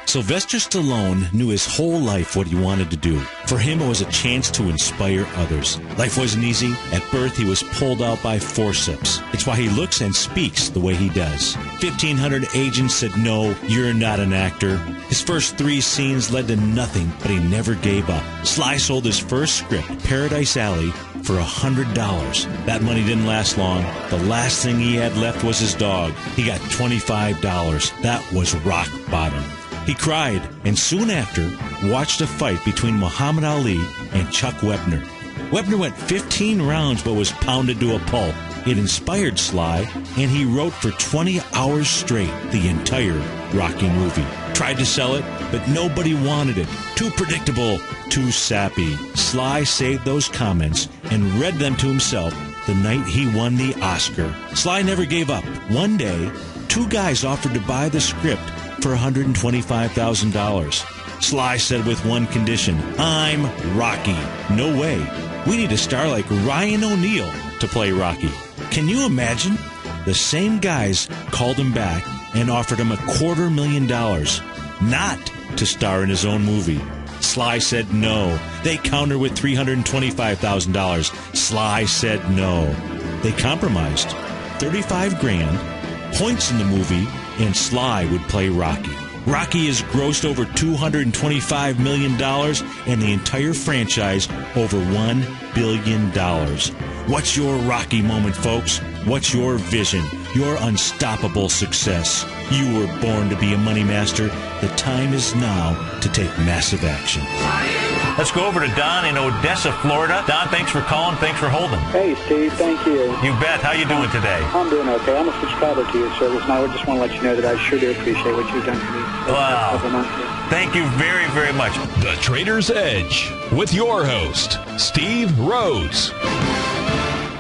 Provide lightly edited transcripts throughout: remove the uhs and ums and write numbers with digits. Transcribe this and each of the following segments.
Sylvester Stallone knew his whole life what he wanted to do. For him, it was a chance to inspire others. Life wasn't easy. At birth, he was pulled out by forceps. It's why he looks and speaks the way he does. 1,500 agents said, "No, you're not an actor." His first 3 scenes led to nothing, but he never gave up. Sly sold his first script, Paradise Alley, for $100. That money didn't last long. The last thing he had left was his dog. He got $25. That was rock bottom. He cried, and soon after, watched a fight between Muhammad Ali and Chuck Wepner. Wepner went 15 rounds but was pounded to a pulp. It inspired Sly, and he wrote for 20 hours straight the entire Rocky movie. Tried to sell it, but nobody wanted it. Too predictable, too sappy. Sly saved those comments and read them to himself the night he won the Oscar. Sly never gave up. One day, 2 guys offered to buy the script for $125,000. Sly said with one condition, "I'm Rocky." "No way. We need a star like Ryan O'Neal to play Rocky." Can you imagine? The same guys called him back and offered him $250,000 not to star in his own movie. Sly said no. They countered with $325,000. Sly said no. They compromised. $35,000, points in the movie, and Sly would play Rocky. Rocky has grossed over $225 million and the entire franchise over $1 billion. What's your Rocky moment, folks? What's your vision? Your unstoppable success? You were born to be a money master. The time is now to take massive action. Let's go over to Don in Odessa, Florida. Don, thanks for calling. Thanks for holding. Hey, Steve. Thank you. You bet. How you doing today? I'm doing okay. I'm a subscriber to your service, and I just want to let you know that I sure do appreciate what you've done for me. Wow. Thank you very, very much. The Trader's Edge with your host, Steve Rhodes.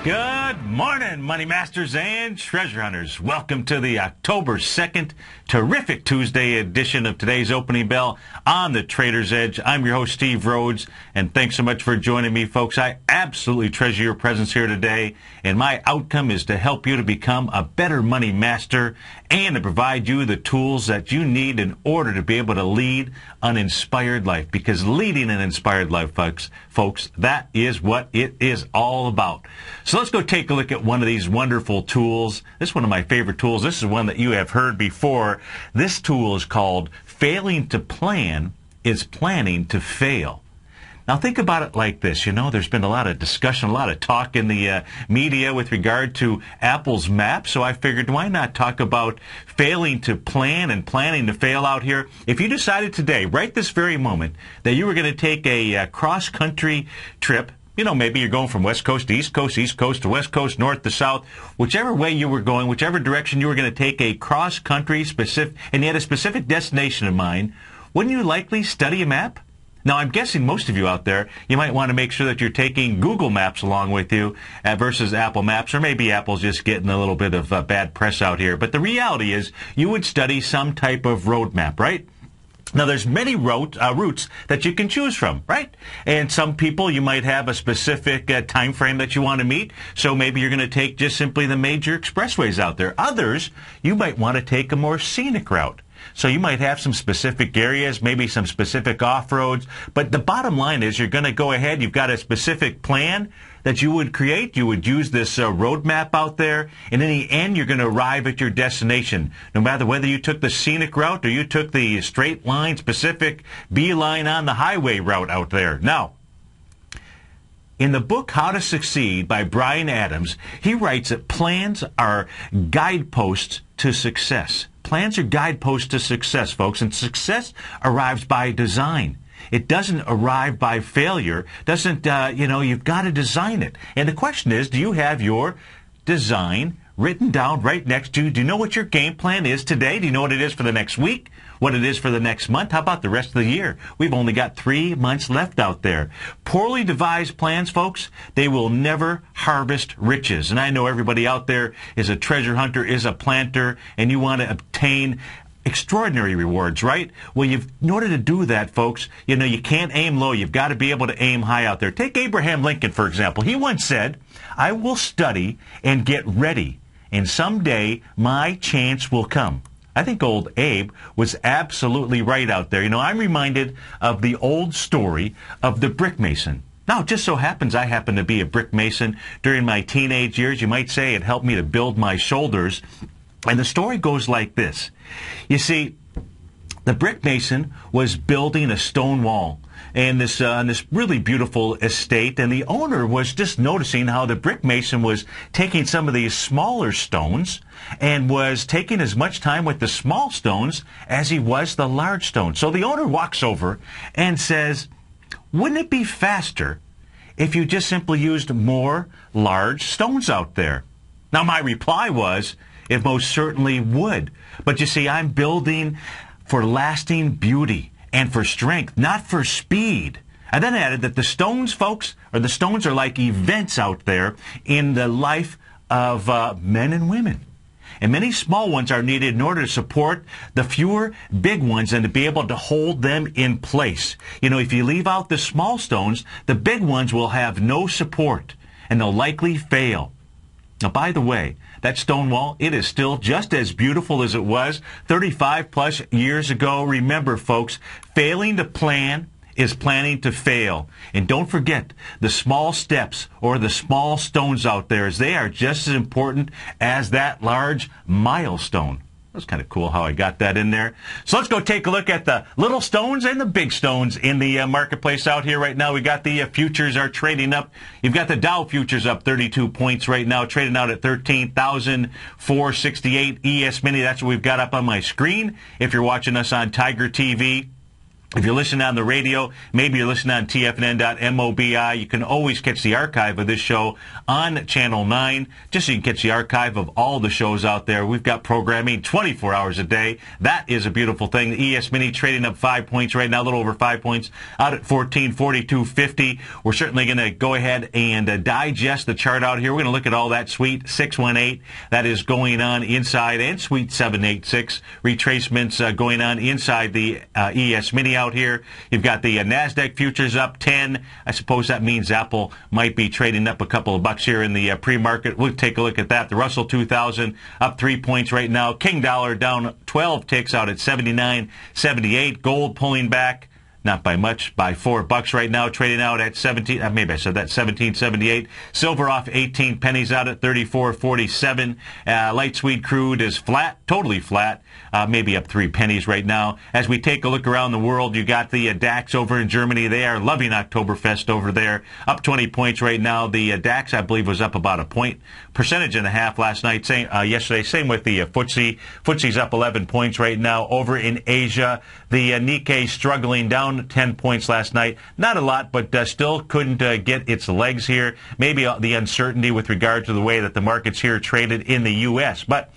Good morning, Money Masters and Treasure Hunters. Welcome to the October 2nd, terrific Tuesday edition of today's Opening Bell on the Trader's Edge. I'm your host, Steve Rhodes, and thanks so much for joining me, folks. I absolutely treasure your presence here today, and my outcome is to help you to become a better money master and to provide you the tools that you need in order to be able to lead an inspired life, because leading an inspired life, folks, that is what it is all about. So let's go take a look at one of these wonderful tools. This is one of my favorite tools. This is one that you have heard before. This tool is called Failing to Plan is Planning to Fail. Now think about it like this. You know, there's been a lot of discussion, a lot of talk in the media with regard to Apple's map, so I figured why not talk about failing to plan and planning to fail out here. If you decided today, right this very moment, that you were going to take a cross-country trip, you know, maybe you're going from West Coast to East Coast to West Coast, North to South, whichever way you were going, whichever direction you were going to take a cross-country specific, and you had a specific destination in mind, wouldn't you likely study a map? Now, I'm guessing most of you out there, you might want to make sure that you're taking Google Maps along with you versus Apple Maps, or maybe Apple's just getting a little bit of bad press out here. But the reality is you would study some type of road map, right? Now, there's many routes that you can choose from, right? And some people, you might have a specific time frame that you want to meet, so maybe you're going to take just simply the major expressways out there. Others, you might want to take a more scenic route. So you might have some specific areas, maybe some specific off-roads, but the bottom line is you're going to go ahead, you've got a specific plan that you would create, you would use this road map out there, and in the end you're going to arrive at your destination. No matter whether you took the scenic route or you took the straight line, specific beeline on the highway route out there. Now, in the book How to Succeed by Brian Adams, he writes that plans are guideposts to success. Plans are guideposts to success, folks, and success arrives by design. It doesn't arrive by failure. You've got to design it. And the question is, do you have your design written down right next to you? Do you know what your game plan is today? Do you know what it is for the next week? What it is for the next month? How about the rest of the year? We've only got 3 months left out there. Poorly devised plans, folks, they will never harvest riches. And I know everybody out there is a treasure hunter, is a planter, and you want to obtain extraordinary rewards, right? Well, in order to do that, folks, you know, you can't aim low. You've got to be able to aim high out there. Take Abraham Lincoln, for example. He once said, "I will study and get ready, and someday my chance will come." I think old Abe was absolutely right out there. You know, I'm reminded of the old story of the brick mason. Now, it just so happens I happen to be a brick mason during my teenage years. You might say it helped me to build my shoulders. And the story goes like this. You see, the brick mason was building a stone wall and this really beautiful estate, and the owner was just noticing how the brick mason was taking some of these smaller stones and was taking as much time with the small stones as he was the large stones. So the owner walks over and says, "Wouldn't it be faster if you just simply used more large stones out there?" Now, my reply was, it most certainly would. But you see, I'm building for lasting beauty and for strength, not for speed. I then added that the stones, folks, or the stones are like events out there in the life of men and women. And many small ones are needed in order to support the fewer big ones and to be able to hold them in place. You know, if you leave out the small stones, the big ones will have no support and they'll likely fail. Now, by the way, that stone wall, it is still just as beautiful as it was 35 plus years ago. Remember, folks, failing to plan is planning to fail. And don't forget the small steps or the small stones out there, as they are just as important as that large milestone. That's kind of cool how I got that in there. So let's go take a look at the little stones and the big stones in the marketplace out here right now. We got the futures are trading up. You've got the Dow futures up 32 points right now, trading out at 13,468 ES Mini. That's what we've got up on my screen. If you're watching us on Tiger TV, if you're listening on the radio, maybe you're listening on tfn.mobi, you can always catch the archive of this show on Channel 9, just so you can catch the archive of all the shows out there. We've got programming 24 hours a day. That is a beautiful thing. The ES Mini trading up 5 points right now, a little over 5 points, out at 1442.50. We're certainly going to go ahead and digest the chart out here. We're going to look at all that sweet 618 that is going on inside, and sweet 786 retracements going on inside the ES Mini out here. You've got the NASDAQ futures up 10. I suppose that means Apple might be trading up a couple of bucks here in the pre-market. We'll take a look at that. The Russell 2000 up 3 points right now. King dollar down 12 ticks out at 79.78. Gold pulling back, not by much, by $4 right now, trading out at 17. Maybe I said that, 17.78. Silver off 18 pennies out at 34.47. Light sweet crude is flat, totally flat. Maybe up 3 pennies right now. As we take a look around the world, you got the DAX over in Germany. They are loving Oktoberfest over there. Up 20 points right now. The DAX, I believe, was up about a percentage and a half last night. Yesterday. Same with the FTSE. FTSE's up 11 points right now. Over in Asia, the Nikkei struggling down 10 points last night. Not a lot, but still couldn't get its legs here. Maybe the uncertainty with regard to the way that the markets here traded in the U.S., but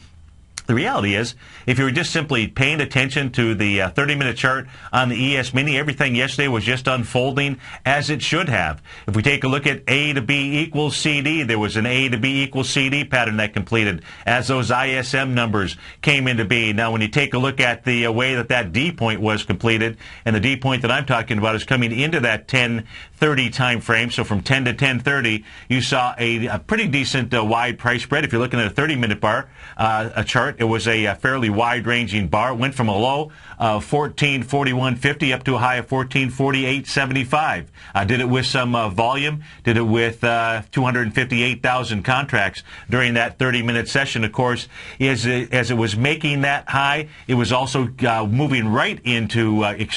the reality is, if you were just simply paying attention to the 30-minute chart on the ES Mini, everything yesterday was just unfolding as it should have. If we take a look at A to B equals CD, there was an A to B equals CD pattern that completed as those ISM numbers came into being. Now, when you take a look at the way that D point was completed, and the D point that I'm talking about is coming into that 10:30 time frame, so from 10 to 10:30, you saw a pretty decent wide price spread. If you're looking at a 30-minute bar, a chart, it was a fairly wide-ranging bar. It went from a low of 1441.50 up to a high of 1448.75. Did it with some volume. Did it with 258,000 contracts during that 30-minute session. Of course, as it was making that high, it was also moving right into, I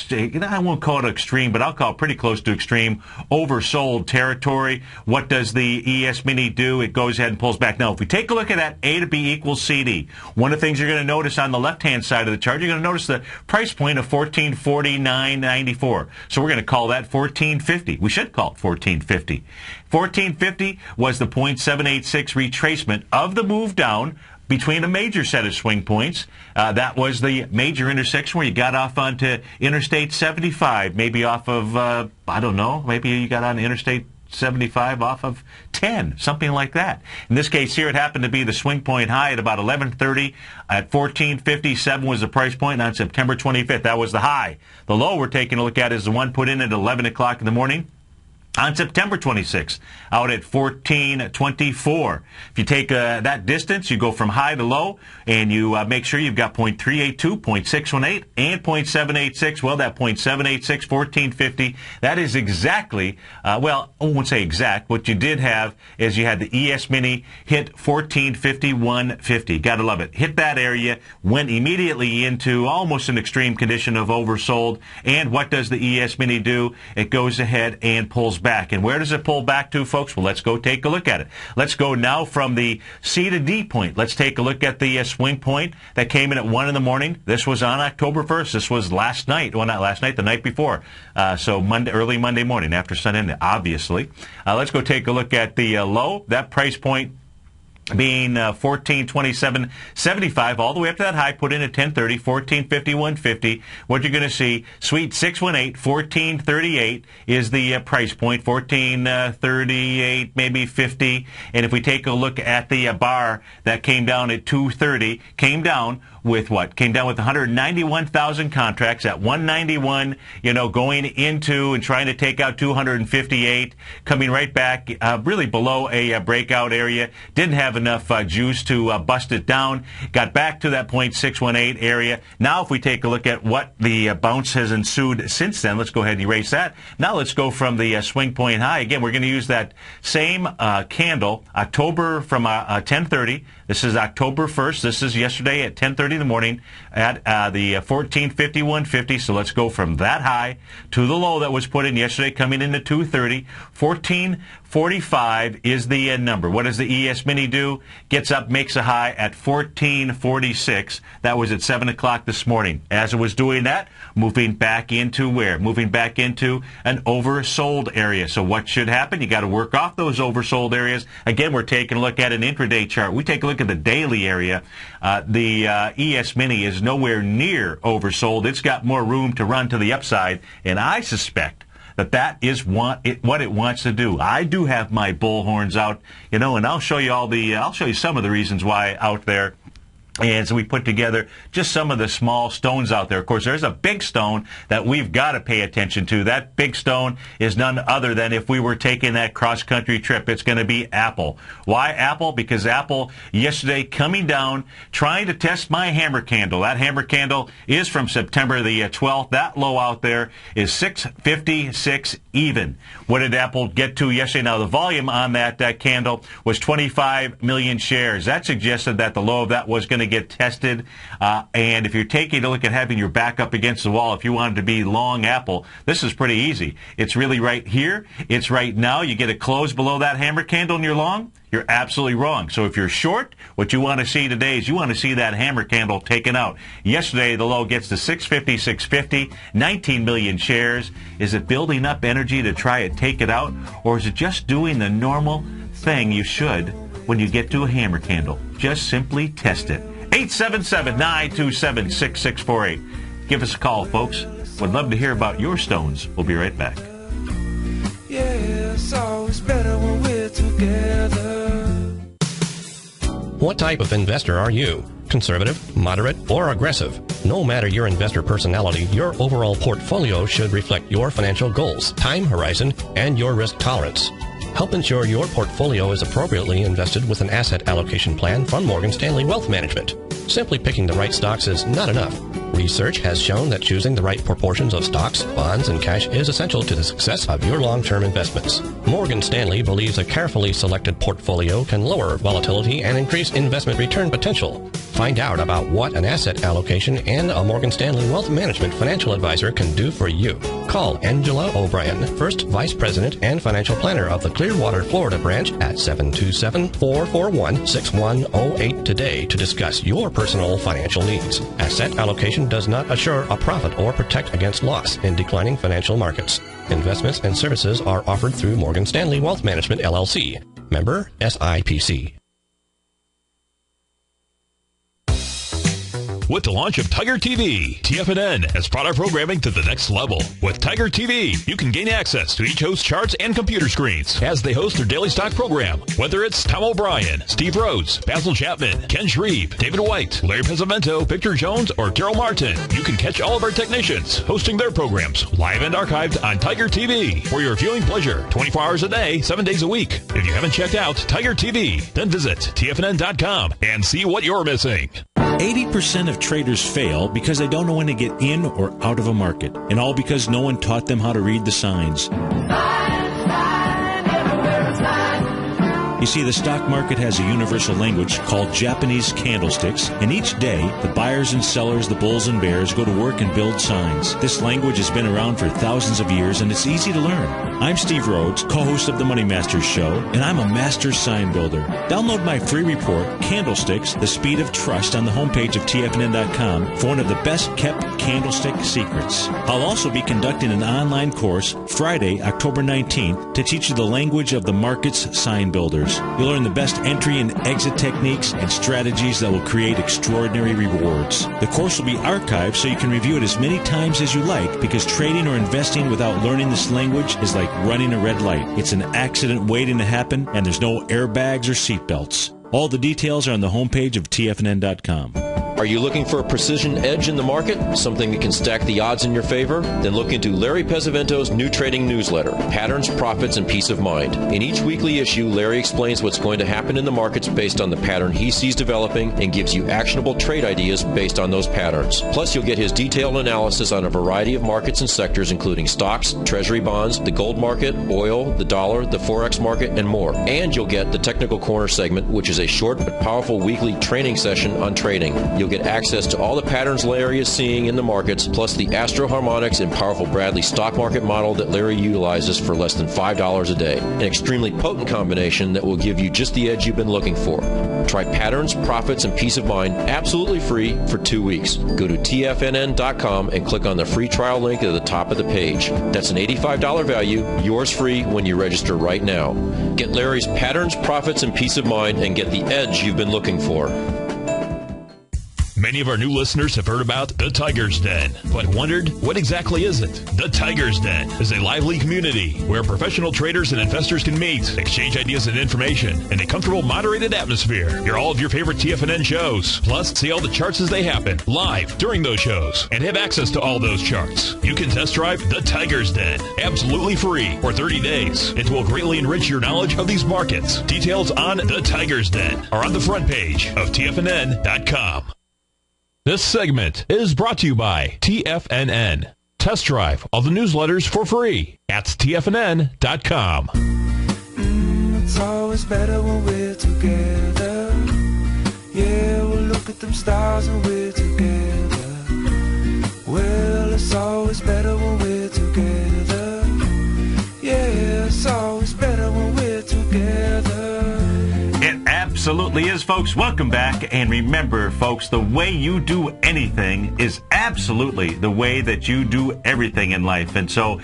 won't call it extreme, but I'll call it pretty close to extreme oversold territory. What does the ES Mini do? It goes ahead and pulls back. Now, if we take a look at that A to B equals CD, one of the things you're going to notice on the left-hand side of the chart, you're going to notice the price point of 1449.94. So we're going to call that 1450. We should call it 1450. 1450 was the 0.786 retracement of the move down between a major set of swing points. That was the major intersection where you got off onto Interstate 75, maybe off of, I don't know, maybe you got on Interstate 75 off of 10, something like that. In this case here, it happened to be the swing point high at about 11:30 at 14.57 was the price point on September 25th. That was the high. The low we're taking a look at is the one put in at 11 o'clock in the morning On September 26th, out at 1424. If you take that distance, you go from high to low, and you make sure you've got 0.382, 0.618, and 0.786. Well, that 0.786, 1450, that is exactly, well, I won't say exact. What you did have is you had the ES Mini hit 1451.50. Got to love it. Hit that area, went immediately into almost an extreme condition of oversold. And what does the ES Mini do? It goes ahead and pulls back. And where does it pull back to, folks? Well, let's go take a look at it. Let's go now from the C to D point. Let's take a look at the swing point that came in at 1 in the morning. This was on October 1st. This was last night. Well, not last night, the night before. So Monday, early Monday morning after sundown, obviously. Let's go take a look at the low. That price point being 1427.75 all the way up to that high, put in at 1030, 1451.50. What you're going to see, Suite 618, 1438 is the price point, 1438, maybe 50. And if we take a look at the bar that came down at 230, came down with what? Came down with 191,000 contracts at 191, going into and trying to take out 258, coming right back, really below a breakout area. Didn't have enough juice to bust it down. Got back to that 0.618 area. Now if we take a look at what the bounce has ensued since then, let's go ahead and erase that. Now let's go from the swing point high. Again, we're going to use that same candle, October from 1030. This is October 1st. This is yesterday at 10:30 in the morning at the 1451.50. So let's go from that high to the low that was put in yesterday, coming into 230. 1445 is the number. What does the ES Mini do? Gets up, makes a high at 1446. That was at 7 o'clock this morning. As it was doing that, moving back into where? Moving back into an oversold area. So what should happen? You got to work off those oversold areas. Again, we're taking a look at an intraday chart. We take a look at the daily area. The ES Mini is nowhere near oversold. It's got more room to run to the upside, and I suspect that is what it wants to do. I do have my bullhorns out, and I'll show you I'll show you some of the reasons why out there. And so we put together just some of the small stones out there. Of course, there's a big stone that we've got to pay attention to. That big stone is none other than if we were taking that cross-country trip, it's going to be Apple. Why Apple? Because Apple yesterday coming down, trying to test my hammer candle. That hammer candle is from September the 12th. That low out there is 656 even. What did Apple get to yesterday? Now, the volume on that candle was 25 million shares. That suggested that the low of that was going to get tested. And if you're taking a look at having your back up against the wall, if you wanted to be long Apple, this is pretty easy. It's really right here. It's right now. You get a close below that hammer candle and you're long. You're absolutely wrong. So if you're short, what you want to see today is you want to see that hammer candle taken out. Yesterday, the low gets to 650, 650, 19 million shares. Is it building up energy to try and take it out? Or is it just doing the normal thing you should when you get to a hammer candle? Just simply test it. 877-927-6648. Give us a call, folks. Would love to hear about your stones. We'll be right back. Yeah, it's always better when we're together. What type of investor are you? Conservative, moderate, or aggressive? No matter your investor personality, your overall portfolio should reflect your financial goals, time horizon, and your risk tolerance. Help ensure your portfolio is appropriately invested with an asset allocation plan from Morgan Stanley Wealth Management. Simply picking the right stocks is not enough. Research has shown that choosing the right proportions of stocks, bonds, and cash is essential to the success of your long-term investments. Morgan Stanley believes a carefully selected portfolio can lower volatility and increase investment return potential. Find out about what an asset allocation and a Morgan Stanley Wealth Management financial advisor can do for you. Call Angela O'Brien, First Vice President and Financial Planner of the Clearwater, Florida branch at 727-441-6108 today to discuss your personal financial needs. Asset allocation does not assure a profit or protect against loss in declining financial markets. Investments and services are offered through Morgan Stanley Wealth Management, LLC. Member SIPC. with the launch of TigerTV. TFNN has brought our programming to the next level. With TigerTV, you can gain access to each host's charts and computer screens as they host their daily stock program. Whether it's Tom O'Brien, Steve Rhodes, Basil Chapman, Ken Shreve, David White, Larry Pesavento, Victor Jones, or Daryl Martin, you can catch all of our technicians hosting their programs live and archived on TigerTV for your viewing pleasure 24 hours a day, 7 days a week. If you haven't checked out TigerTV, then visit TFNN.com and see what you're missing. 80% of traders fail because they don't know when to get in or out of a market, and all because no one taught them how to read the signs. You see, the stock market has a universal language called Japanese candlesticks, and each day, the buyers and sellers, the bulls and bears, go to work and build signs. This language has been around for thousands of years, and it's easy to learn. I'm Steve Rhodes, co-host of the Money Masters Show, and I'm a master sign builder. Download my free report, Candlesticks, The Speed of Trust, on the homepage of TFNN.com for one of the best-kept candlestick secrets. I'll also be conducting an online course Friday, October 19th, to teach you the language of the market's sign builders. You'll learn the best entry and exit techniques and strategies that will create extraordinary rewards. The course will be archived so you can review it as many times as you like, because trading or investing without learning this language is like running a red light. It's an accident waiting to happen, and there's no airbags or seatbelts. All the details are on the homepage of TFNN.com. Are you looking for a precision edge in the market? Something that can stack the odds in your favor? Then look into Larry Pesavento's new trading newsletter, Patterns, Profits, and Peace of Mind. In each weekly issue, Larry explains what's going to happen in the markets based on the pattern he sees developing and gives you actionable trade ideas based on those patterns. Plus, you'll get his detailed analysis on a variety of markets and sectors, including stocks, treasury bonds, the gold market, oil, the dollar, the forex market, and more. And you'll get the Technical Corner segment, which is a short but powerful weekly training session on trading. You'll get access to all the patterns Larry is seeing in the markets, plus the Astro Harmonics and powerful Bradley stock market model that Larry utilizes for less than $5 a day. An extremely potent combination that will give you just the edge you've been looking for. Try Patterns, Profits, and Peace of Mind absolutely free for 2 weeks. Go to TFNN.com and click on the free trial link at the top of the page. That's an $85 value, yours free when you register right now. Get Larry's Patterns, Profits, and Peace of Mind and get the edge you've been looking for. Many of our new listeners have heard about the Tiger's Den, but wondered, what exactly is it? The Tiger's Den is a lively community where professional traders and investors can meet, exchange ideas and information in a comfortable, moderated atmosphere. Hear all of your favorite TFNN shows, plus see all the charts as they happen live during those shows, and have access to all those charts. You can test drive the Tiger's Den absolutely free for 30 days. It will greatly enrich your knowledge of these markets. Details on the Tiger's Den are on the front page of TFNN.com. This segment is brought to you by TFNN. Test drive all the newsletters for free at TFNN.com. It's always better when we're together. Yeah, we'll look at them stars and we're together. Well, it's always better when we're together. Yeah, it's always better when we're together. It absolutely is, folks. Welcome back. And remember, folks, the way you do anything is absolutely the way that you do everything in life. And so,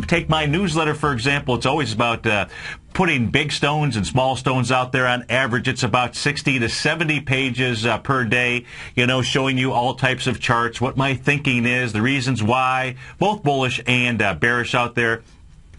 take my newsletter, for example. It's always about putting big stones and small stones out there. On average, it's about 60 to 70 pages per day, showing you all types of charts, what my thinking is, the reasons why, both bullish and bearish out there.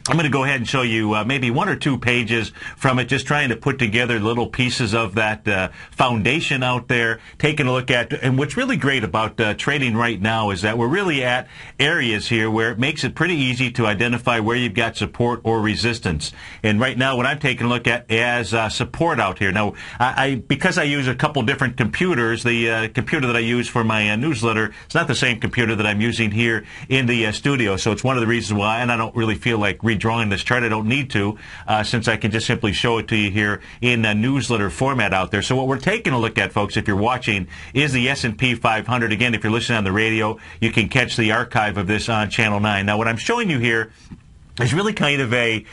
I'm going to go ahead and show you maybe 1 or 2 pages from it, just trying to put together little pieces of that foundation out there, taking a look at. And what's really great about trading right now is that we're really at areas here where it makes it pretty easy to identify where you've got support or resistance. And right now, what I'm taking a look at as support out here. Now, because I use a couple different computers, the computer that I use for my newsletter, it's not the same computer that I'm using here in the studio. So it's one of the reasons why, and I don't really feel like redrawing this chart. I don't need to, since I can just simply show it to you here in a newsletter format out there. So what we're taking a look at, folks, if you're watching, is the S&P 500. Again, if you're listening on the radio, you can catch the archive of this on Channel 9. Now, what I'm showing you here There's really kind of a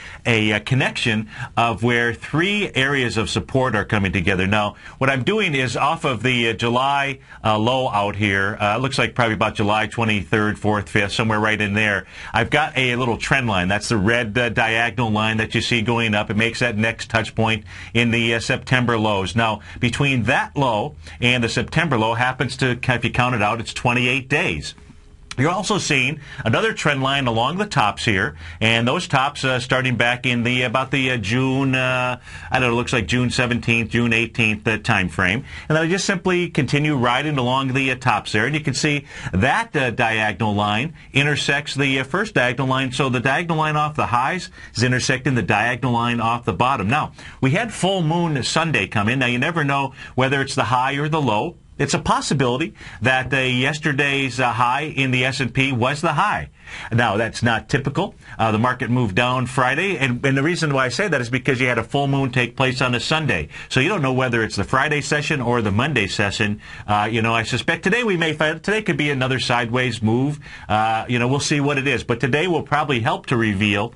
connection of where three areas of support are coming together. Now, what I'm doing is off of the July low out here. Looks like probably about July 23rd, 4th, 5th, somewhere right in there. I've got a little trend line. That's the red diagonal line that you see going up. It makes that next touch point in the September lows. Now, between that low and the September low happens to, if you count it out, it's 28 days. You're also seeing another trend line along the tops here, and those tops starting back in the about the June, I don't know, it looks like June 17th, June 18th time frame. And then I just simply continue riding along the tops there, and you can see that diagonal line intersects the first diagonal line. So the diagonal line off the highs is intersecting the diagonal line off the bottom. Now, we had full moon Sunday come in. Now, you never know whether it's the high or the low. It's a possibility that yesterday's high in the S&P was the high. Now, that's not typical. The market moved down Friday, and the reason why I say that is because you had a full moon take place on a Sunday. So you don't know whether it's the Friday session or the Monday session. I suspect today today could be another sideways move. We'll see what it is. But today will probably help to reveal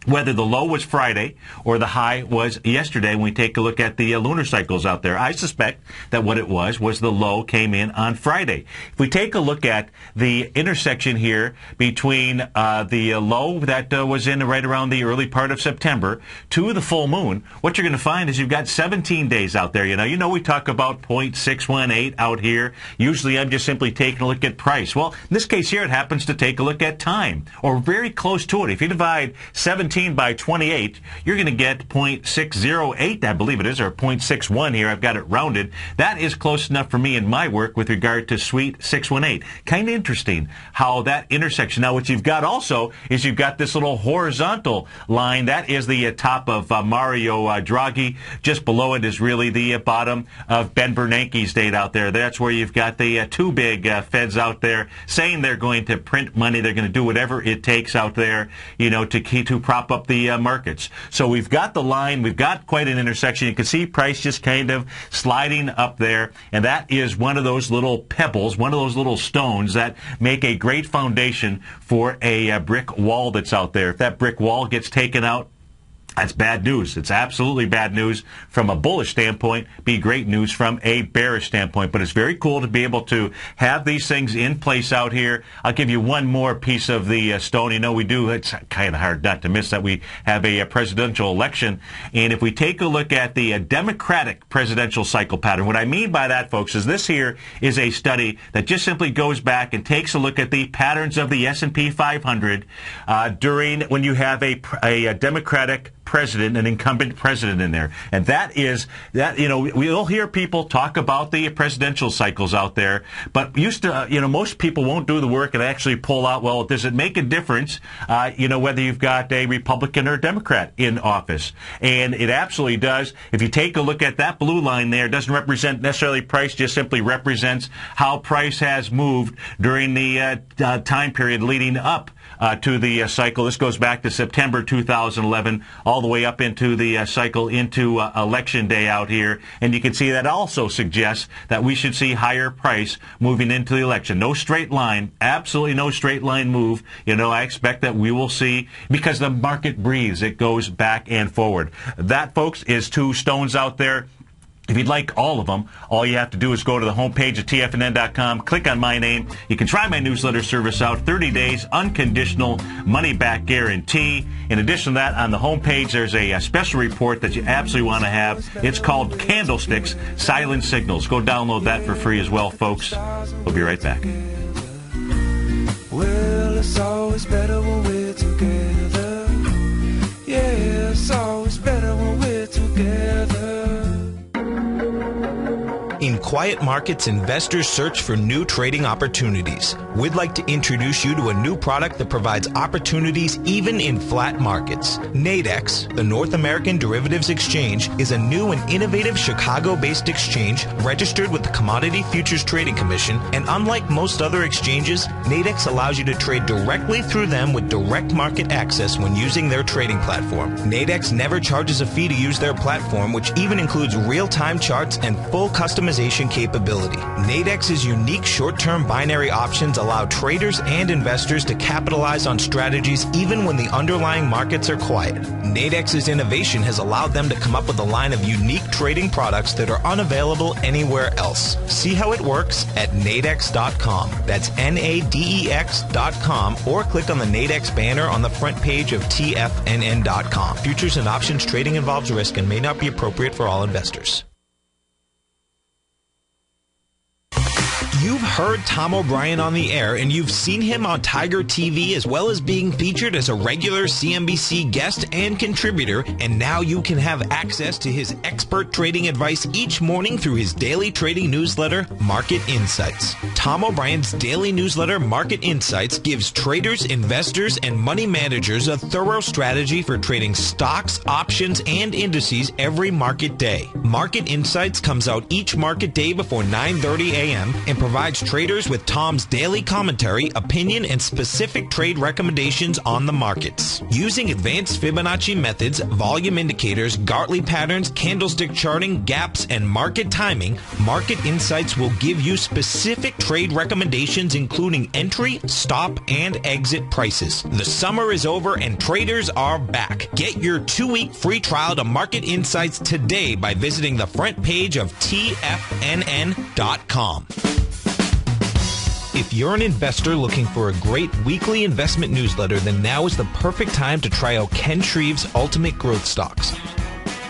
whether the low was Friday or the high was yesterday when we take a look at the lunar cycles out there. I suspect that what it was the low came in on Friday. If we take a look at the intersection here between the low that was in right around the early part of September to the full moon, what you're going to find is you've got 17 days out there. You know, we talk about 0.618 out here. Usually I'm just simply taking a look at price. Well, in this case here, it happens to take a look at time, or very close to it. If you divide 17 by 28, you're going to get 0.608, I believe it is, or 0.61 here. I've got it rounded. That is close enough for me in my work with regard to sweet 618. Kind of interesting how that intersection. Now, what you've got also is you've got this little horizontal line. That is the top of Mario Draghi. Just below it is really the bottom of Ben Bernanke's date out there. That's where you've got the two big feds out there saying they're going to print money. They're going to do whatever it takes out there, to prop up the markets. So we've got the line. We've got quite an intersection. You can see price just kind of sliding up there, and that is one of those little pebbles, one of those little stones that make a great foundation for a brick wall that's out there. If that brick wall gets taken out, that's bad news. It's absolutely bad news from a bullish standpoint, be great news from a bearish standpoint. But it's very cool to be able to have these things in place out here. I'll give you one more piece of the stone. We do, it's kind of hard not to miss that we have a presidential election. And if we take a look at the Democratic presidential cycle pattern, what I mean by that, folks, is this here is a study that just simply goes back and takes a look at the patterns of the S&P 500 during when you have a Democratic president, an incumbent president in there. And that is, we'll hear people talk about the presidential cycles out there, but most people won't do the work and actually pull out, well, does it make a difference, whether you've got a Republican or a Democrat in office? And it absolutely does. If you take a look at that blue line there, it doesn't represent necessarily price, just simply represents how price has moved during the time period leading up to the cycle. This goes back to September 2011, all the way up into the cycle into election day out here. And you can see that also suggests that we should see higher price moving into the election. No straight line, absolutely no straight line move. I expect that we will see, because the market breathes, it goes back and forward. That, folks, is two stones out there. If you'd like all of them, all you have to do is go to the homepage at tfnn.com, click on my name. You can try my newsletter service out, 30 days, unconditional money-back guarantee. In addition to that, on the homepage, there's a special report that you absolutely want to have. It's called Candlesticks, Silent Signals. Go download that for free as well, folks. We'll be right back. Well, it's always better when we're together. Yeah, it's always better when we're together. In quiet markets, investors search for new trading opportunities. We'd like to introduce you to a new product that provides opportunities even in flat markets. Nadex, the North American Derivatives Exchange, is a new and innovative Chicago-based exchange registered with the Commodity Futures Trading Commission, and unlike most other exchanges, Nadex allows you to trade directly through them with direct market access when using their trading platform. Nadex never charges a fee to use their platform, which even includes real-time charts and full customization execution capability. Nadex's unique short-term binary options allow traders and investors to capitalize on strategies even when the underlying markets are quiet. Nadex's innovation has allowed them to come up with a line of unique trading products that are unavailable anywhere else. See how it works at nadex.com. That's NADEX.com, or click on the Nadex banner on the front page of TFNN.com. Futures and options trading involves risk and may not be appropriate for all investors. You've heard Tom O'Brien on the air, and you've seen him on Tiger TV, as well as being featured as a regular CNBC guest and contributor, and now you can have access to his expert trading advice each morning through his daily trading newsletter, Market Insights. Tom O'Brien's daily newsletter, Market Insights, gives traders, investors, and money managers a thorough strategy for trading stocks, options, and indices every market day. Market Insights comes out each market day before 9:30 a.m. and provides traders with Tom's daily commentary, opinion, and specific trade recommendations on the markets. Using advanced Fibonacci methods, volume indicators, Gartley patterns, candlestick charting, gaps, and market timing, Market Insights will give you specific trade recommendations including entry, stop, and exit prices. The summer is over and traders are back. Get your 2-week free trial to Market Insights today by visiting the front page of TFNN.com. If you're an investor looking for a great weekly investment newsletter, then now is the perfect time to try out Ken Shreve's Ultimate Growth Stocks.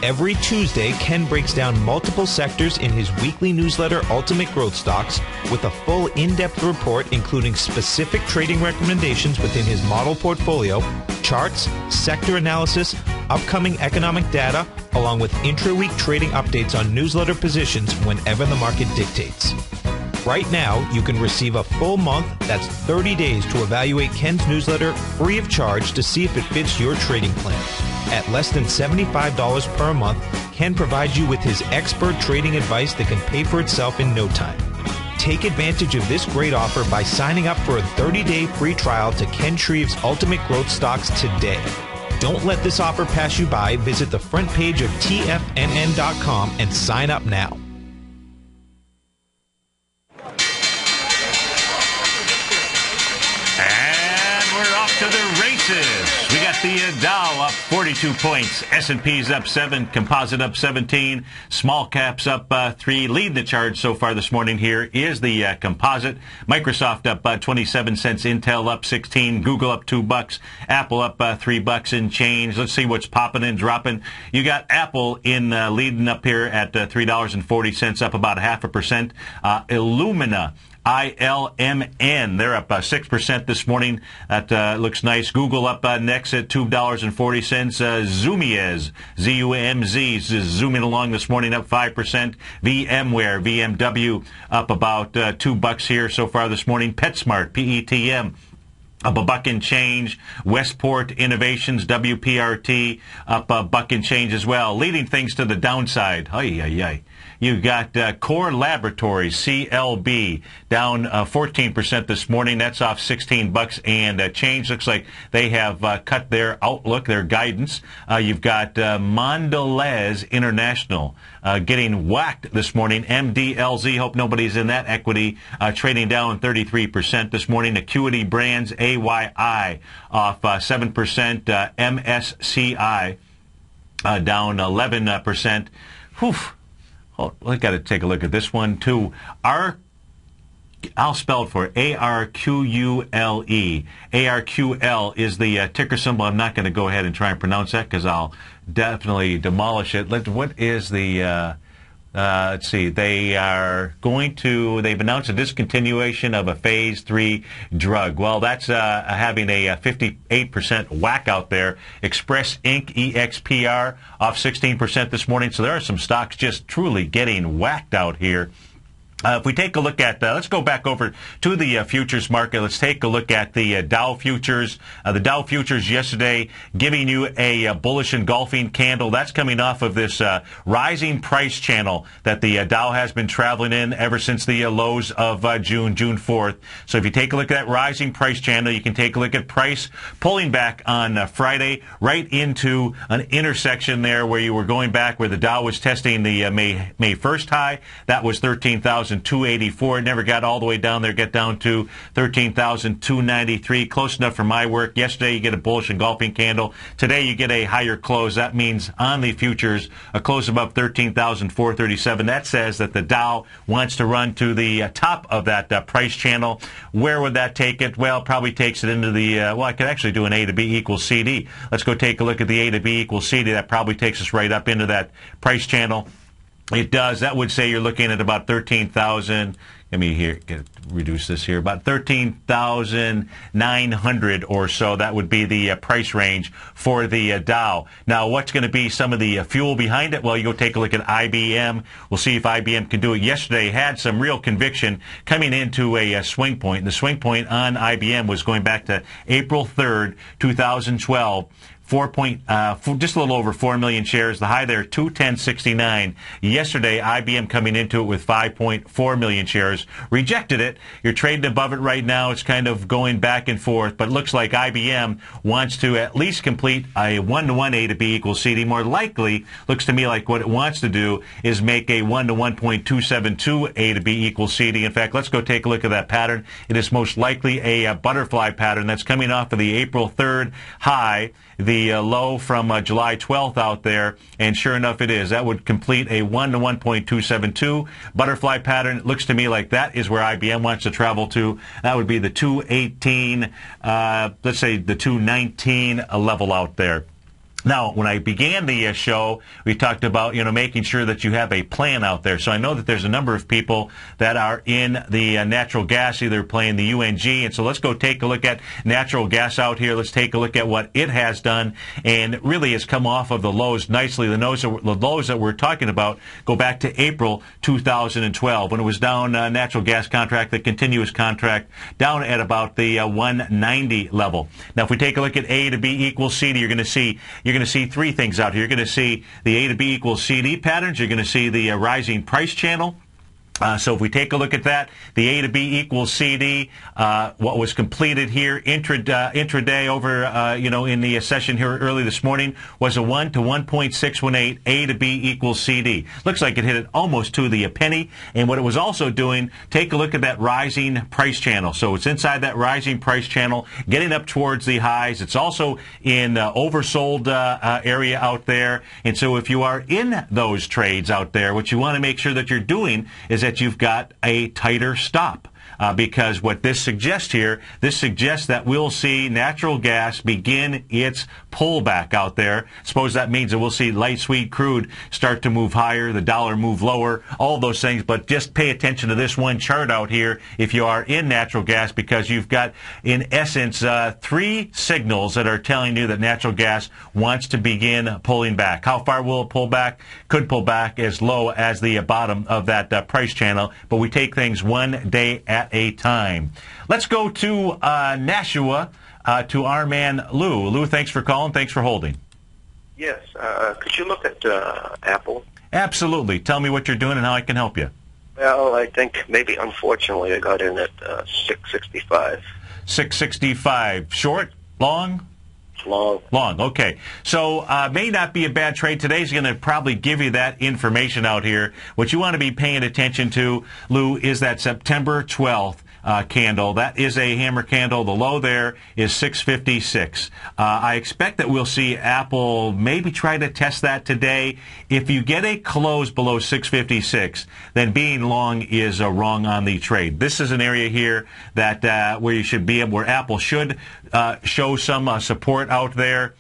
Every Tuesday, Ken breaks down multiple sectors in his weekly newsletter, Ultimate Growth Stocks, with a full in-depth report including specific trading recommendations within his model portfolio, charts, sector analysis, upcoming economic data, along with intra-week trading updates on newsletter positions whenever the market dictates. Right now, you can receive a full month, that's 30 days, to evaluate Ken's newsletter free of charge to see if it fits your trading plan. At less than $75 per month, Ken provides you with his expert trading advice that can pay for itself in no time. Take advantage of this great offer by signing up for a 30-day free trial to Ken Shreve's Ultimate Growth Stocks today. Don't let this offer pass you by. Visit the front page of TFNN.com and sign up now. To the races. We got the Dow up 42 points. S&P's up 7. Composite up 17. Small caps up 3. Lead the charge so far this morning here is the Composite. Microsoft up 27 cents. Intel up 16. Google up $2. Apple up $3 and change. Let's see what's popping and dropping. You got Apple in leading up here at $3.40, up about 0.5%. Illumina, ILMN, they're up 6% this morning. That looks nice. Google up next at $2.40. Zumiez, Z-U-M-Z, is zooming along this morning, up 5%. VMware, VMW, up about $2 here so far this morning. PetSmart, PETM, up $1 and change. Westport Innovations, WPRT, up $1 and change as well. Leading things to the downside. You got Core Laboratories, CLB, down 14% this morning. That's off $16 and change. Looks like they have cut their outlook, their guidance. You've got Mondelez International getting whacked this morning. MDLZ, hope nobody's in that equity, trading down 33% this morning. Acuity Brands, AYI, off 7%. MSCI down 11%. Whew. Oh, I got to take a look at this one, too. I'll spell it for ARQULE. ARQL is the ticker symbol. I'm not going to go ahead and try and pronounce that because I'll definitely demolish it. What is the... let's see. They've announced a discontinuation of a phase 3 drug. Well, that's having a 58% whack out there. Express Inc., EXPR, off 16% this morning. So there are some stocks just truly getting whacked out here. If we take a look at, let's go back over to the futures market. Let's take a look at the Dow futures. The Dow futures yesterday giving you a bullish engulfing candle. That's coming off of this rising price channel that the Dow has been traveling in ever since the lows of June 4th. So if you take a look at that rising price channel, you can take a look at price pulling back on Friday right into an intersection there where you were going back where the Dow was testing the May 1st high. That was 13,284. It never got all the way down there, get down to 13,293. Close enough for my work. Yesterday you get a bullish engulfing candle. Today you get a higher close. That means on the futures, a close above 13,437. That says that the Dow wants to run to the top of that price channel. Where would that take it? Well, probably takes it into the, well, I could actually do an A to B equals CD. Let's go take a look at the A to B equals CD. That probably takes us right up into that price channel. It does. That would say you're looking at about 13,000. Let me reduce this here. About 13,900 or so. That would be the price range for the Dow. Now, what's going to be some of the fuel behind it? Well, you go take a look at IBM. We'll see if IBM can do it. Yesterday had some real conviction coming into a swing point. The swing point on IBM was going back to April 3rd, 2012. Just a little over 4 million shares. The high there, 210.69. Yesterday, IBM coming into it with 5.4 million shares. Rejected it. You're trading above it right now. It's kind of going back and forth, but it looks like IBM wants to at least complete a 1-to-1 A to B equals CD. More likely, looks to me like what it wants to do is make a 1 to 1.272 A to B equals CD. In fact, let's go take a look at that pattern. It is most likely a butterfly pattern that's coming off of the April 3rd high, the low from July 12th out there, and sure enough it is. That would complete a 1 to 1.272 butterfly pattern. It looks to me like that is where IBM wants to travel to. That would be the 218, let's say the 219 level out there. Now, when I began the show, we talked about, making sure that you have a plan out there. So I know that there's a number of people that are in the natural gas, either playing the UNG. And so let's go take a look at natural gas out here. Let's take a look at what it has done. And it really has come off of the lows nicely. The lows that we're talking about go back to April 2012 when it was down, natural gas contract, the continuous contract, down at about the 190 level. Now, if we take a look at A to B equals CD, you're going to see three things out here. You're going to see the A to B equals CD patterns. You're going to see the rising price channel. So if we take a look at that, the A to B equals CD, what was completed here intraday over, in the session here early this morning was a 1 to 1.618 A to B equals CD. Looks like it hit it almost to the penny. And what it was also doing, take a look at that rising price channel. So it's inside that rising price channel, getting up towards the highs. It's also in oversold area out there. And so if you are in those trades out there, what you want to make sure that you're doing is that you've got a tighter stop. Because what this suggests here, this suggests that we'll see natural gas begin its pullback out there. Suppose that means that we'll see light sweet crude start to move higher, the dollar move lower, all those things. But just pay attention to this one chart out here if you are in natural gas, because you've got, in essence, three signals that are telling you that natural gas wants to begin pulling back. How far will it pull back? Could pull back as low as the bottom of that price channel. But we take things one day at a time. Let's go to Nashua, to our man Lou. Lou, thanks for calling. Thanks for holding. Yes. Could you look at Apple? Absolutely. Tell me what you're doing and how I can help you. Well, I think maybe, unfortunately, I got in at 665. 665. Short? Long? Long. Long, okay. So may not be a bad trade. Today's going to probably give you that information out here. What you want to be paying attention to, Lou, is that September 12th candle. That is a hammer candle. The low there is 656. I expect that we'll see Apple maybe try to test that today. If you get a close below 656, then being long is wrong on the trade. This is an area here that where you should be, where Apple should show some support out there.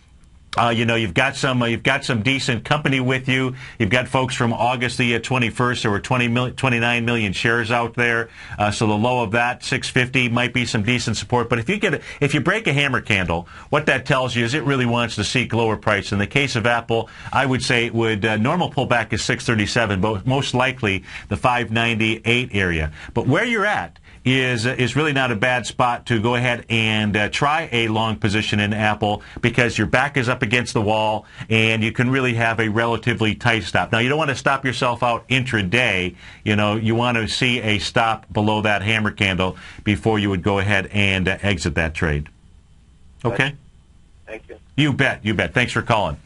You've got some decent company with you. You've got folks from August the 21st. There were 29 million shares out there. So the low of that, 650, might be some decent support. But if you break a hammer candle, what that tells you is it really wants to seek lower price. In the case of Apple, I would say it would normal pullback is 637, but most likely the 598 area. But where you're at is really not a bad spot to go ahead and try a long position in Apple, because your back is up against the wall and you can really have a relatively tight stop. Now, you don't want to stop yourself out intraday. You want to see a stop below that hammer candle before you would go ahead and exit that trade. Okay? Thank you. You bet. Thanks for calling.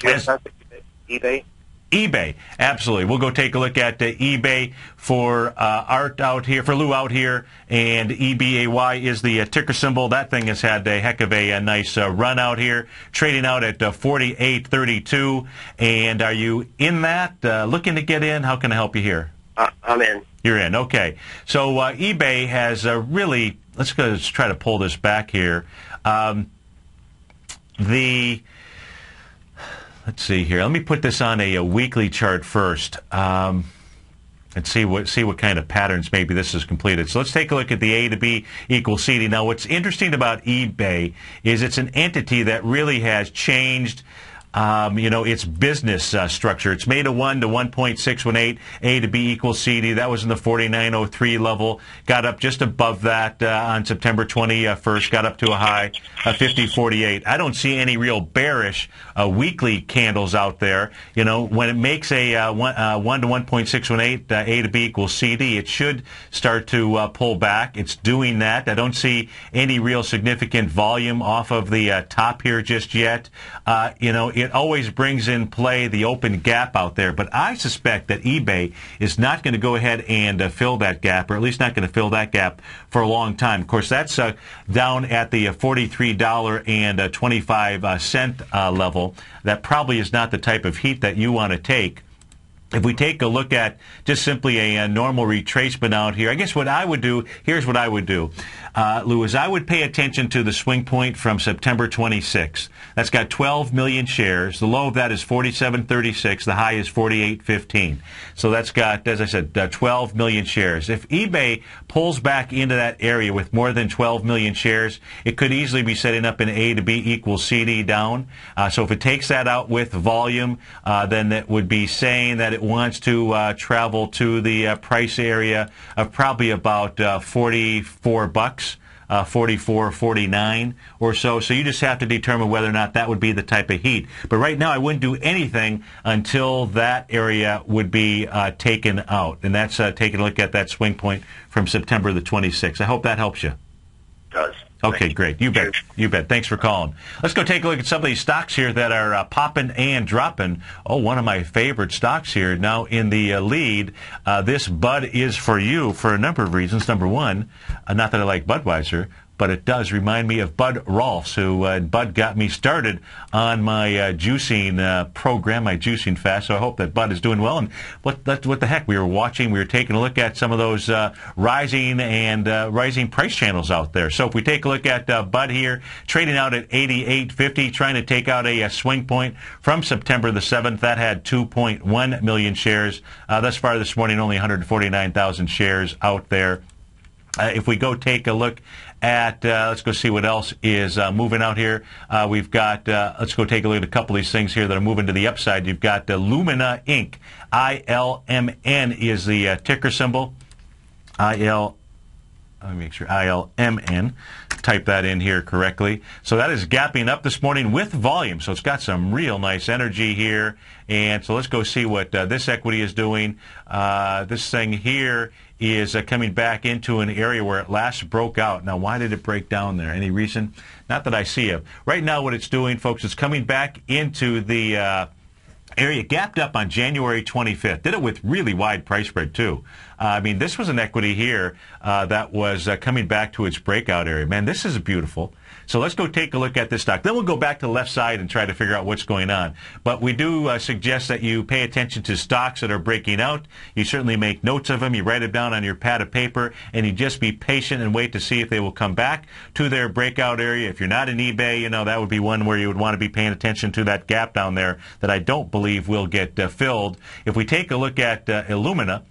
Yes, eBay? eBay, absolutely. We'll go take a look at eBay for Art out here, for Lou out here, and EBAY is the ticker symbol. That thing has had a heck of a nice run out here, trading out at 48.32. And are you in that? Looking to get in? How can I help you here? I'm in. You're in, okay. So eBay has really, let's try to pull this back here. Let's see here. Let me put this on a weekly chart first, and see what kind of patterns maybe this is completed. So let's take a look at the A to B equals CD. Now, what's interesting about eBay is it's an entity that really has changed its business structure. It's made a 1 to 1.618, A to B equals CD. That was in the 49.03 level. Got up just above that on September 21st. Got up to a high of 50.48. I don't see any real bearish weekly candles out there. When it makes a 1 to 1.618, A to B equals CD, it should start to pull back. It's doing that. I don't see any real significant volume off of the top here just yet. It always brings in play the open gap out there, but I suspect that eBay is not going to go ahead and fill that gap, or at least not going to fill that gap for a long time. Of course, that's down at the $43.25 level. That probably is not the type of heat that you want to take. If we take a look at just simply a normal retracement out here, I guess what I would do, here's what I would do, Lou, is I would pay attention to the swing point from September 26th. That's got 12 million shares. The low of that is 47.36. The high is 48.15. So that's got, as I said, 12 million shares. If eBay pulls back into that area with more than 12 million shares, it could easily be setting up an A to B equals CD down. So if it takes that out with volume, then it would be saying that it wants to travel to the price area of probably about $44, 44, 49 or so. So you just have to determine whether or not that would be the type of heat. But right now I wouldn't do anything until that area would be taken out. And that's taking a look at that swing point from September the 26th. I hope that helps you. It does. Okay, great. You bet. You bet. Thanks for calling. Let's go take a look at some of these stocks here that are popping and dropping. Oh, one of my favorite stocks here now in the lead. This Bud is for you for a number of reasons. Number one, not that I like Budweiser, but it does remind me of Bud Rolfs, who Bud got me started on my juicing program, my juicing fast. So I hope that Bud is doing well. And what the heck? We were taking a look at some of those rising price channels out there. So if we take a look at Bud here, trading out at 88.50, trying to take out a swing point from September the 7th. That had 2.1 million shares. Thus far this morning, only 149,000 shares out there. If we go take a look at, let's go see what else is moving out here. We've got, let's go take a look at a couple of these things here that are moving to the upside. You've got Lumina Inc. ILMN is the ticker symbol. Let me make sure, ILMN. Type that in here correctly. So that is gapping up this morning with volume. So it's got some real nice energy here. And so let's go see what this equity is doing. This thing here is coming back into an area where it last broke out. Now, why did it break down there? Any reason? Not that I see it. Right now what it's doing, folks, it's coming back into the area gapped up on January 25th. Did it with really wide price spread, too. I mean, this was an equity here that was coming back to its breakout area. Man, this is beautiful. So let's go take a look at this stock. Then we'll go back to the left side and try to figure out what's going on. But we do suggest that you pay attention to stocks that are breaking out. You certainly make notes of them. You write them down on your pad of paper, and you just be patient and wait to see if they will come back to their breakout area. If you're not in eBay, you know, that would be one where you would want to be paying attention to that gap down there that I don't believe will get filled. If we take a look at Illumina,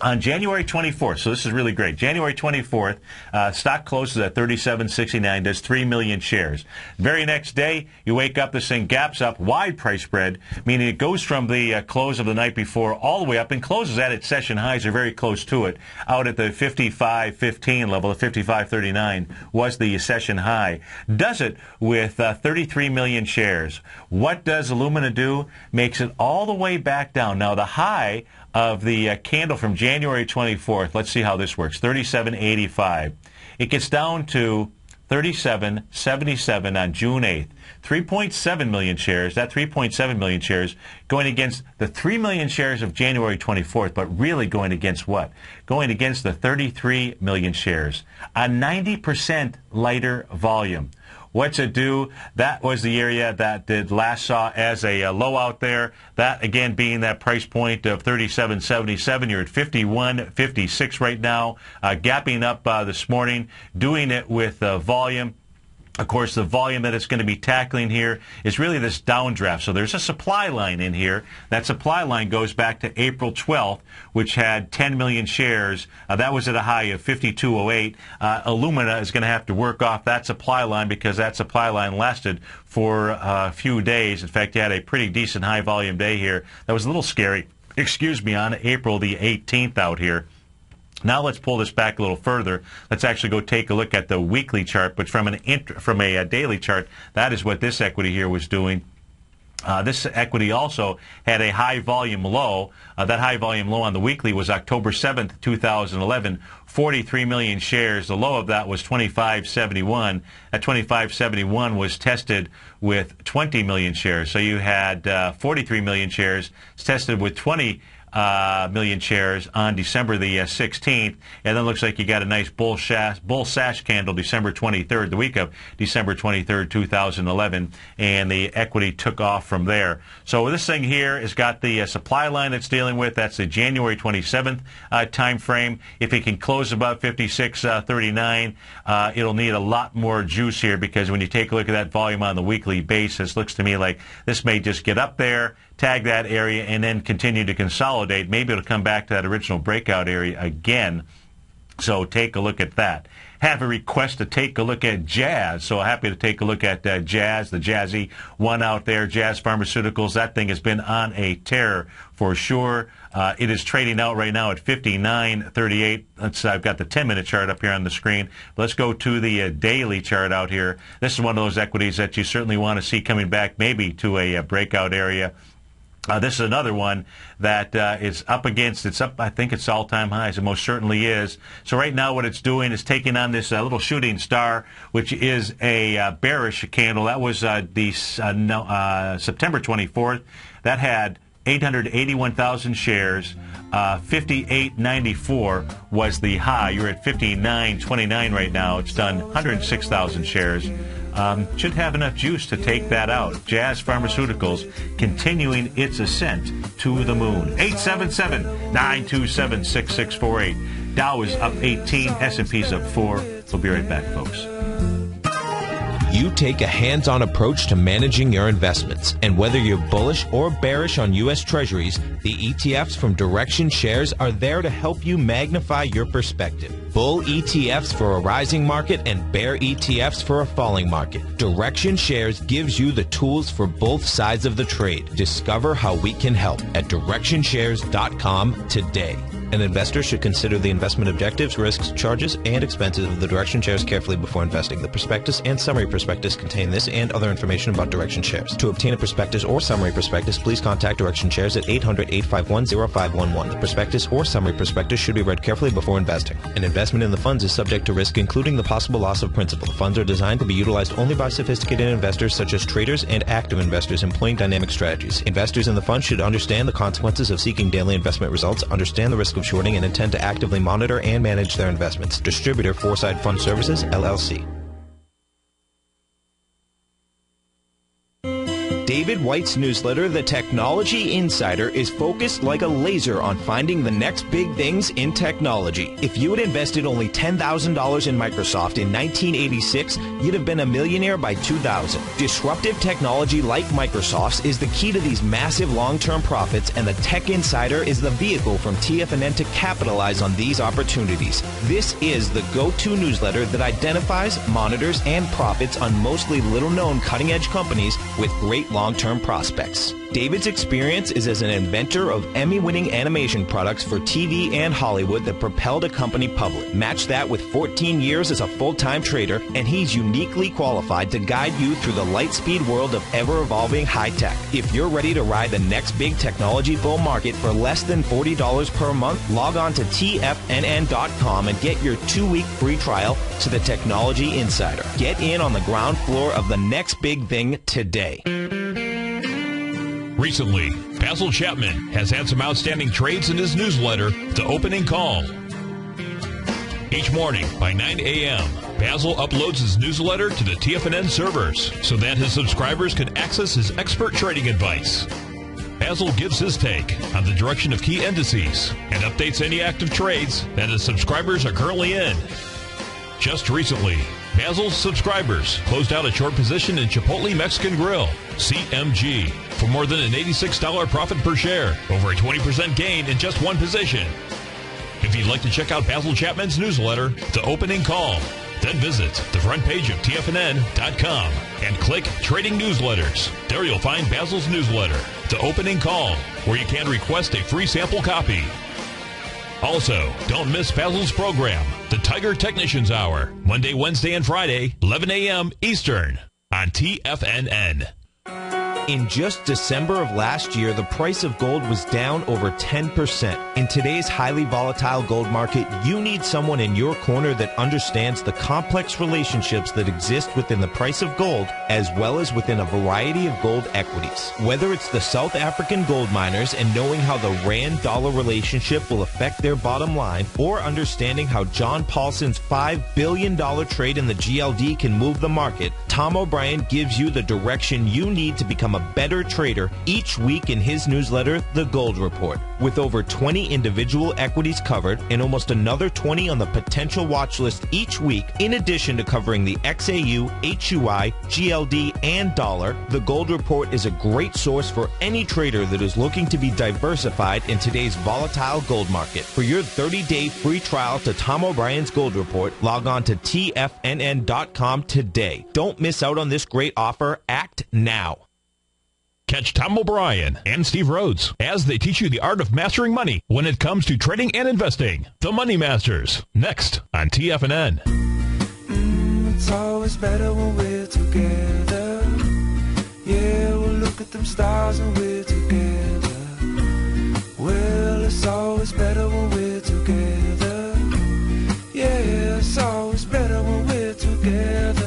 on January 24th, so this is really great. January 24th, stock closes at $37.69, does 3 million shares. Very next day, you wake up, this thing gaps up, wide price spread, meaning it goes from the close of the night before all the way up and closes at its session highs, or very close to it, out at the 55.15 level. The 55.39 was the session high. Does it with 33 million shares. What does Illumina do? Makes it all the way back down. Now, the high of the candle from January 24th, let's see how this works, 37.85. It gets down to 37.77 on June 8th. 3.7 million shares, that 3.7 million shares going against the 3 million shares of January 24th, but really going against what? Going against the 33 million shares. A 90% lighter volume. What's it do? That was the area that it last saw as a low out there. That, again, being that price point of 37.77. You're at 51.56 right now, gapping up this morning, doing it with volume. Of course, the volume that it's going to be tackling here is really this downdraft. So there's a supply line in here. That supply line goes back to April 12th, which had 10 million shares. That was at a high of 52.08. Illumina is going to have to work off that supply line because that supply line lasted for a few days. In fact, you had a pretty decent high volume day here. That was a little scary, on April the 18th out here. Now let's pull this back a little further. Let's actually go take a look at the weekly chart, but from a daily chart, that is what this equity here was doing. This equity also had a high volume low. That high volume low on the weekly was October 7th, 2011, 43 million shares. The low of that was 25.71. That 25.71 was tested with 20 million shares. So you had 43 million shares tested with 20 million shares on December the 16th, and then it looks like you got a nice bull sash candle December 23rd, the week of December 23rd, 2011, and the equity took off from there. So this thing here has got the supply line it's dealing with. That's the January 27th time frame. If it can close above 56.39, it'll need a lot more juice here, because when you take a look at that volume on the weekly basis, looks to me like this may just get up there, tag that area, and then continue to consolidate. Maybe it'll come back to that original breakout area again. So take a look at that. Have a request to take a look at Jazz. So happy to take a look at Jazz, the Jazzy one out there, Jazz Pharmaceuticals. That thing has been on a tear for sure. It is trading out right now at 59.38. I've got the 10-minute chart up here on the screen. Let's go to the daily chart out here. This is one of those equities that you certainly want to see coming back maybe to a breakout area. This is another one that is up against, I think it's all-time highs. It most certainly is. So right now what it's doing is taking on this little shooting star, which is a bearish candle. That was the September 24th. That had 881,000 shares. 58.94 was the high. You're at 59.29 right now. It's done 106,000 shares. Should have enough juice to take that out. Jazz Pharmaceuticals continuing its ascent to the moon. 877-927-6648. Dow is up 18. S&P's up 4. We'll be right back, folks. You take a hands-on approach to managing your investments, and whether you're bullish or bearish on U.S. Treasuries, the ETFs from Direction Shares are there to help you magnify your perspective. Bull ETFs for a rising market and bear ETFs for a falling market. Direction Shares gives you the tools for both sides of the trade. Discover how we can help at DirectionShares.com today. An investor should consider the investment objectives, risks, charges, and expenses of the Direction Shares carefully before investing. The prospectus and summary prospectus contain this and other information about Direction Shares. To obtain a prospectus or summary prospectus, please contact Direction Shares at 800-851-0511. The prospectus or summary prospectus should be read carefully before investing. An investment in the funds is subject to risk, including the possible loss of principal. The funds are designed to be utilized only by sophisticated investors such as traders and active investors employing dynamic strategies. Investors in the fund should understand the consequences of seeking daily investment results, understand the risk of shorting and intend to actively monitor and manage their investments. Distributor Foreside Fund Services, LLC. David White's newsletter, The Technology Insider, is focused like a laser on finding the next big things in technology. If you had invested only $10,000 in Microsoft in 1986, you'd have been a millionaire by 2000. Disruptive technology like Microsoft's is the key to these massive long-term profits, and the Tech Insider is the vehicle from TFNN to capitalize on these opportunities. This is the go-to newsletter that identifies, monitors, and profits on mostly little-known cutting-edge companies with great long-term prospects. David's experience is as an inventor of Emmy-winning animation products for TV and Hollywood that propelled a company public. Match that with 14 years as a full-time trader, and he's uniquely qualified to guide you through the light-speed world of ever-evolving high-tech. If you're ready to ride the next big technology bull market for less than $40 per month, log on to TFNN.com and get your 2-week free trial to the Technology Insider. Get in on the ground floor of the next big thing today. Recently, Basil Chapman has had some outstanding trades in his newsletter, The Opening Call. Each morning by 9 a.m., Basil uploads his newsletter to the TFNN servers so that his subscribers can access his expert trading advice. Basil gives his take on the direction of key indices and updates any active trades that his subscribers are currently in. Just recently, Basil's subscribers closed out a short position in Chipotle Mexican Grill, CMG, for more than an $86 profit per share, over a 20% gain in just one position. If you'd like to check out Basil Chapman's newsletter, The Opening Call, then visit the front page of TFNN.com and click Trading Newsletters. There you'll find Basil's newsletter, The Opening Call, where you can request a free sample copy. Also, don't miss Basil's program, The Tiger Technicians Hour, Monday, Wednesday, and Friday, 11 a.m. Eastern, on TFNN. In just December of last year, the price of gold was down over 10%. In today's highly volatile gold market, you need someone in your corner that understands the complex relationships that exist within the price of gold, as well as within a variety of gold equities. Whether it's the South African gold miners and knowing how the Rand-dollar relationship will affect their bottom line, or understanding how John Paulson's $5 billion trade in the GLD can move the market, Tom O'Brien gives you the direction you need to become a better trader each week in his newsletter, The Gold Report. With over 20 individual equities covered and almost another 20 on the potential watch list each week, in addition to covering the XAU, HUI, GLD, and dollar, The Gold Report is a great source for any trader that is looking to be diversified in today's volatile gold market. For your 30-day free trial to Tom O'Brien's Gold Report, log on to TFNN.com today. Don't miss out on this great offer. Act now. Catch Tom O'Brien and Steve Rhodes as they teach you the art of mastering money when it comes to trading and investing. The Money Masters, next on TFNN. It's always better when we're together. Yeah, we'll look at them stars and we're together. Well, it's always better when we're together. Yeah, it's always better when we're together.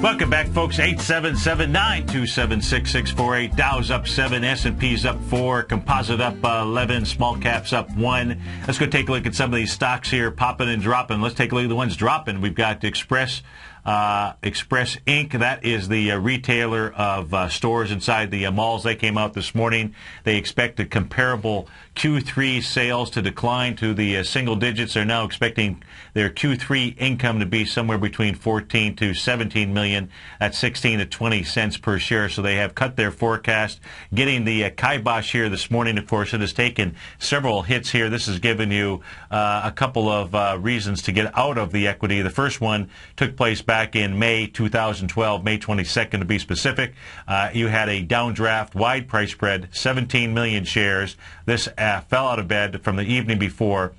Welcome back, folks. 877-927-6648. Dow's up 7, S&P's up 4, Composite up 11, small caps up 1. Let's go take a look at some of these stocks here, popping and dropping. Let's take a look at the ones dropping. We've got Express Inc. That is the retailer of stores inside the malls. They came out this morning. They expect a comparable Q3 sales to decline to the single digits. They're now expecting their Q3 income to be somewhere between 14 to 17 million at 16 to 20 cents per share. So they have cut their forecast. Getting the kibosh here this morning, of course, it has taken several hits here. This has given you a couple of reasons to get out of the equity. The first one took place back in May 2012, May 22nd to be specific. You had a downdraft, wide price spread, 17 million shares. This fell out of bed from the evening before.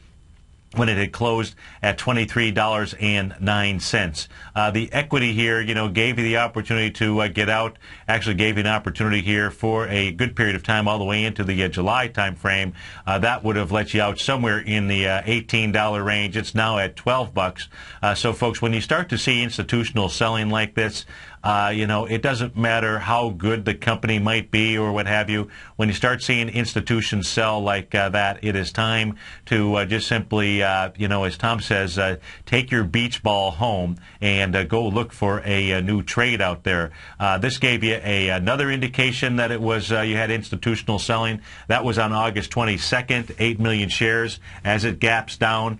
when it had closed at $23.09. The equity here, gave you the opportunity to get out, actually gave you an opportunity here for a good period of time all the way into the July time frame. That would have let you out somewhere in the $18 range. It's now at $12. So, folks, when you start to see institutional selling like this, it doesn't matter how good the company might be or what have you. When you start seeing institutions sell like that, it is time to just simply, as Tom says, take your beach ball home and go look for a new trade out there. This gave you another indication that it was you had institutional selling. That was on August 22nd, 8 million shares. As it gaps down,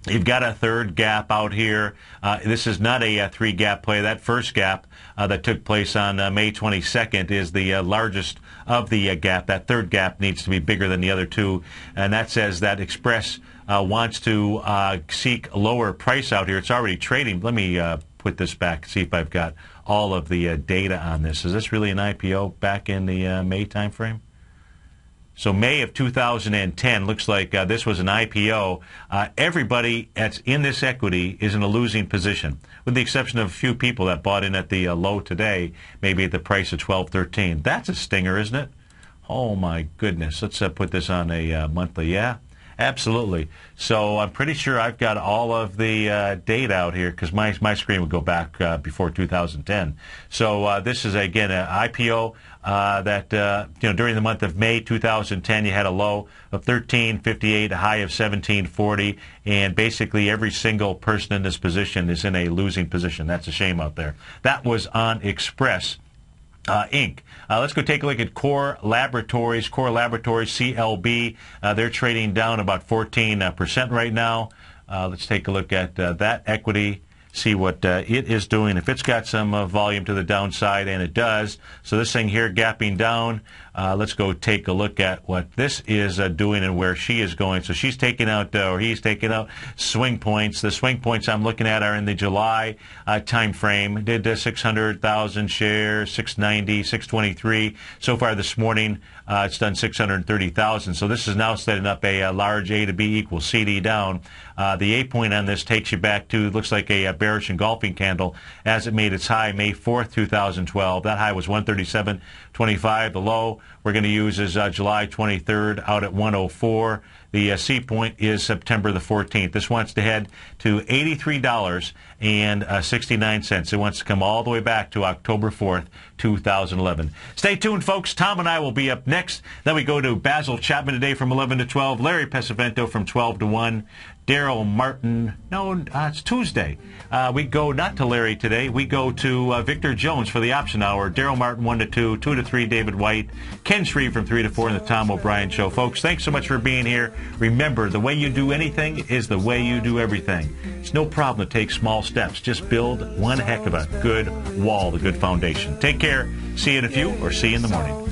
you've got a third gap out here. This is not a three-gap play. That first gap that took place on May 22nd is the largest of the gap. That third gap needs to be bigger than the other two, and that says that Express wants to seek lower price out here. It's already trading. Let me put this back, see if I've got all of the data on this. Is this really an IPO back in the May time frame? So May of 2010 looks like this was an IPO. Everybody that's in this equity is in a losing position, with the exception of a few people that bought in at the low today, maybe at the price of $12.13. That's a stinger, isn't it? Oh, my goodness. Let's put this on a monthly. Yeah, absolutely. So I'm pretty sure I've got all of the data out here because my screen would go back before 2010. So this is, again, an IPO that, during the month of May 2010, you had a low of $13.58, a high of $17.40, and basically every single person in this position is in a losing position. That's a shame out there. That was on Express Inc. Let's go take a look at Core Laboratories. Core Laboratories, CLB, they're trading down about 14% right now. Let's take a look at that equity, see what it is doing. If it's got some volume to the downside, and it does. So this thing here gapping down. Let's go take a look at what this is doing and where she is going. So she's taking out, or he's taking out, swing points. The swing points I'm looking at are in the July time frame. Did 600,000 shares, 690, 623. So far this morning, it's done 630,000. So this is now setting up a large A to B equals CD down. The A point on this takes you back to, it looks like a bearish engulfing candle as it made its high May 4th, 2012. That high was 137.25. The low we're going to use is July 23rd out at 104. The C point is September the 14th. This wants to head to $83.69. It wants to come all the way back to October 4th, 2011. Stay tuned, folks. Tom and I will be up next. Then we go to Basil Chapman today from 11 to 12. Larry Pesavento from 12 to 1. Daryl Martin. No, it's Tuesday. We go not to Larry today. We go to Victor Jones for the option hour. Daryl Martin 1 to 2, 2 to 3 David White, Ken Shreve from 3 to 4 in the Tom O'Brien Show. Folks, thanks so much for being here. Remember, the way you do anything is the way you do everything. It's no problem to take small steps. Just build one heck of a good wall, a good foundation. Take care. See you in a few, or see you in the morning.